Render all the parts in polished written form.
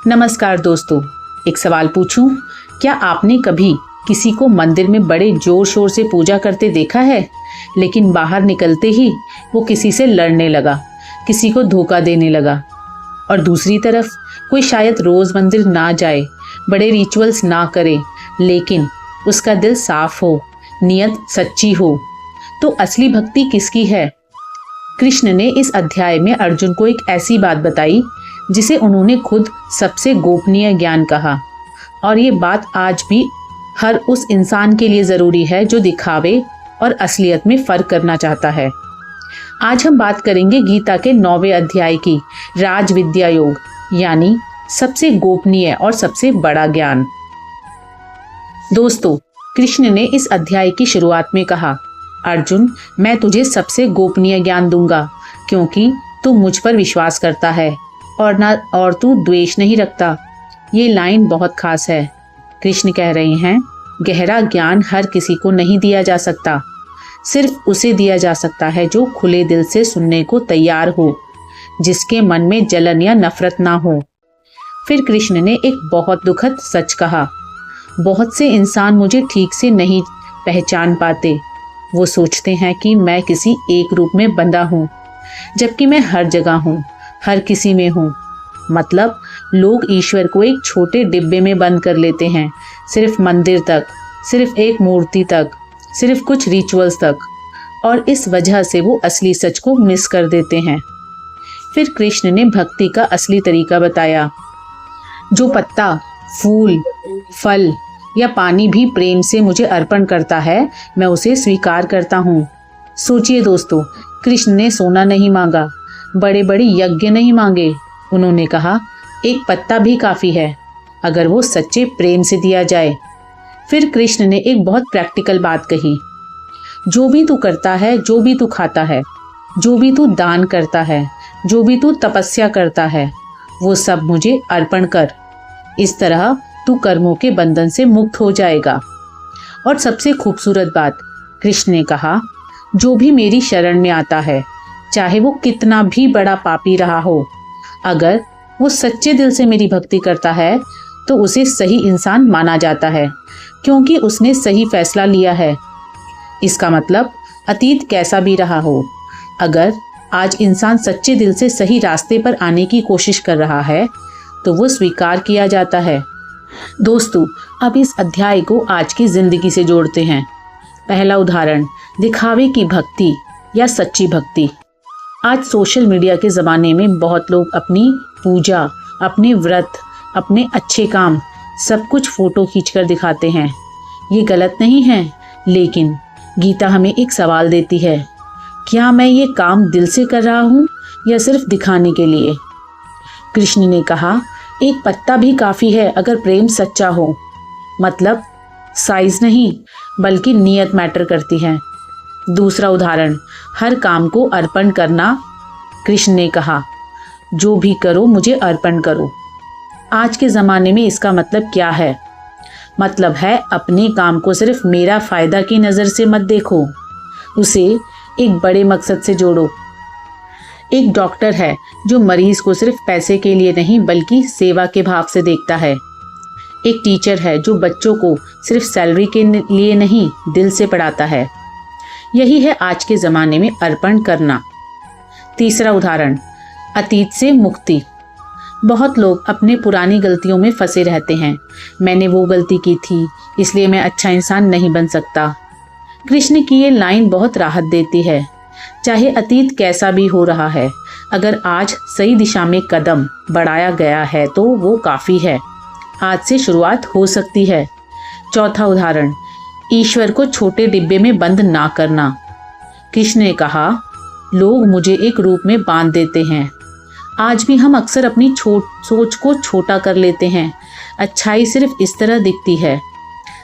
नमस्कार दोस्तों, एक सवाल पूछूं? क्या आपने कभी किसी को मंदिर में बड़े जोर शोर से पूजा करते देखा है, लेकिन बाहर निकलते ही वो किसी से लड़ने लगा, किसी को धोखा देने लगा? और दूसरी तरफ कोई शायद रोज मंदिर ना जाए, बड़े रिचुअल्स ना करे, लेकिन उसका दिल साफ हो, नियत सच्ची हो। तो असली भक्ति किसकी है? कृष्ण ने इस अध्याय में अर्जुन को एक ऐसी बात बताई जिसे उन्होंने खुद सबसे गोपनीय ज्ञान कहा। और ये बात आज भी हर उस इंसान के लिए ज़रूरी है जो दिखावे और असलियत में फ़र्क करना चाहता है। आज हम बात करेंगे गीता के 9वें अध्याय की, राज विद्या योग, यानी सबसे गोपनीय और सबसे बड़ा ज्ञान। दोस्तों, कृष्ण ने इस अध्याय की शुरुआत में कहा, अर्जुन, मैं तुझे सबसे गोपनीय ज्ञान दूंगा, क्योंकि तू मुझ पर विश्वास करता है और तू द्वेष नहीं रखता। ये लाइन बहुत खास है। कृष्ण कह रहे हैं, गहरा ज्ञान हर किसी को नहीं दिया जा सकता, सिर्फ उसे दिया जा सकता है जो खुले दिल से सुनने को तैयार हो, जिसके मन में जलन या नफरत ना हो। फिर कृष्ण ने एक बहुत दुखद सच कहा, बहुत से इंसान मुझे ठीक से नहीं पहचान पाते। वो सोचते हैं कि मैं किसी एक रूप में बंधा हूँ, जबकि मैं हर जगह हूँ, हर किसी में हूँ। मतलब लोग ईश्वर को एक छोटे डिब्बे में बंद कर लेते हैं, सिर्फ मंदिर तक, सिर्फ एक मूर्ति तक, सिर्फ कुछ रिचुअल्स तक, और इस वजह से वो असली सच को मिस कर देते हैं। फिर कृष्ण ने भक्ति का असली तरीका बताया। जो पत्ता, फूल, फल या पानी भी प्रेम से मुझे अर्पण करता है, मैं उसे स्वीकार करता हूँ। सोचिए दोस्तों, कृष्ण ने सोना नहीं मांगा, बड़े बड़े यज्ञ नहीं मांगे। उन्होंने कहा, एक पत्ता भी काफ़ी है, अगर वो सच्चे प्रेम से दिया जाए। फिर कृष्ण ने एक बहुत प्रैक्टिकल बात कही, जो भी तू करता है, जो भी तू खाता है, जो भी तू दान करता है, जो भी तू तपस्या करता है, वो सब मुझे अर्पण कर। इस तरह तू कर्मों के बंधन से मुक्त हो जाएगा। और सबसे खूबसूरत बात, कृष्ण ने कहा, जो भी मेरी शरण में आता है, चाहे वो कितना भी बड़ा पापी रहा हो, अगर वो सच्चे दिल से मेरी भक्ति करता है तो उसे सही इंसान माना जाता है, क्योंकि उसने सही फैसला लिया है। इसका मतलब अतीत कैसा भी रहा हो, अगर आज इंसान सच्चे दिल से सही रास्ते पर आने की कोशिश कर रहा है तो वो स्वीकार किया जाता है। दोस्तों, अब इस अध्याय को आज की जिंदगी से जोड़ते हैं। पहला उदाहरण, दिखावे की भक्ति या सच्ची भक्ति। आज सोशल मीडिया के ज़माने में बहुत लोग अपनी पूजा, अपने व्रत, अपने अच्छे काम, सब कुछ फ़ोटो खींचकर दिखाते हैं। ये गलत नहीं है, लेकिन गीता हमें एक सवाल देती है, क्या मैं ये काम दिल से कर रहा हूँ या सिर्फ दिखाने के लिए? कृष्ण ने कहा, एक पत्ता भी काफ़ी है अगर प्रेम सच्चा हो। मतलब साइज नहीं, बल्कि नियत मैटर करती है। दूसरा उदाहरण, हर काम को अर्पण करना। कृष्ण ने कहा, जो भी करो मुझे अर्पण करो। आज के ज़माने में इसका मतलब क्या है? मतलब है अपने काम को सिर्फ मेरा फ़ायदा की नज़र से मत देखो, उसे एक बड़े मकसद से जोड़ो। एक डॉक्टर है जो मरीज को सिर्फ पैसे के लिए नहीं बल्कि सेवा के भाव से देखता है। एक टीचर है जो बच्चों को सिर्फ सैलरी के लिए नहीं, दिल से पढ़ाता है। यही है आज के ज़माने में अर्पण करना। तीसरा उदाहरण, अतीत से मुक्ति। बहुत लोग अपने पुरानी गलतियों में फंसे रहते हैं। मैंने वो गलती की थी, इसलिए मैं अच्छा इंसान नहीं बन सकता। कृष्ण की ये लाइन बहुत राहत देती है। चाहे अतीत कैसा भी हो रहा है, अगर आज सही दिशा में कदम बढ़ाया गया है तो वो काफ़ी है। आज से शुरुआत हो सकती है। चौथा उदाहरण, ईश्वर को छोटे डिब्बे में बंद ना करना। कृष्ण ने कहा, लोग मुझे एक रूप में बांध देते हैं। आज भी हम अक्सर अपनी सोच को छोटा कर लेते हैं। अच्छाई सिर्फ इस तरह दिखती है,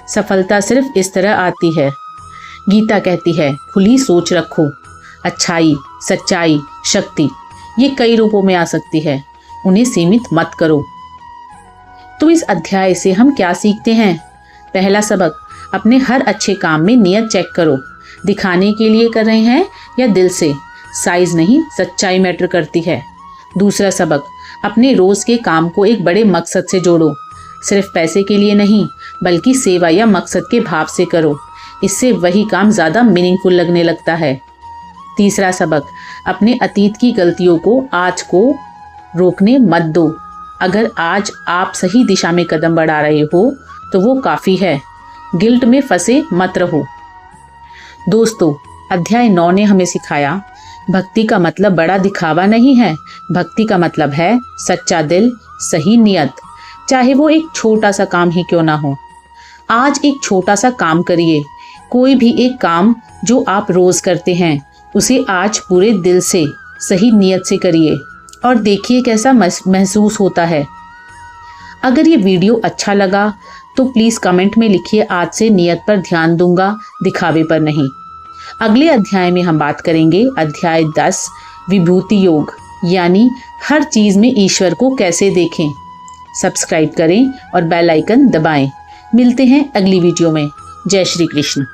सफलता सिर्फ इस तरह आती है। गीता कहती है, खुली सोच रखो। अच्छाई, सच्चाई, शक्ति, ये कई रूपों में आ सकती है, उन्हें सीमित मत करो। तो इस अध्याय से हम क्या सीखते हैं? पहला सबक, अपने हर अच्छे काम में नियत चेक करो, दिखाने के लिए कर रहे हैं या दिल से। साइज नहीं, सच्चाई मैटर करती है। दूसरा सबक, अपने रोज के काम को एक बड़े मकसद से जोड़ो। सिर्फ पैसे के लिए नहीं, बल्कि सेवा या मकसद के भाव से करो। इससे वही काम ज़्यादा मीनिंगफुल लगने लगता है। तीसरा सबक, अपने अतीत की गलतियों को आज को रोकने मत दो। अगर आज आप सही दिशा में कदम बढ़ा रहे हो तो वो काफ़ी है। गिल्ट में फंसे मत रहो। दोस्तों, अध्याय 9 ने हमें सिखाया, भक्ति का मतलब बड़ा दिखावा नहीं है। भक्ति का मतलब है सच्चा दिल, सही नियत, चाहे वो एक छोटा सा काम ही क्यों ना हो। आज एक छोटा सा काम करिए। कोई भी एक काम जो आप रोज करते हैं उसे आज पूरे दिल से, सही नियत से करिए और देखिए कैसा महसूस होता है। अगर ये वीडियो अच्छा लगा तो प्लीज़ कमेंट में लिखिए, आज से नियत पर ध्यान दूंगा, दिखावे पर नहीं। अगले अध्याय में हम बात करेंगे अध्याय 10, विभूति योग, यानी हर चीज़ में ईश्वर को कैसे देखें। सब्सक्राइब करें और बेल आइकन दबाएं। मिलते हैं अगली वीडियो में। जय श्री कृष्ण।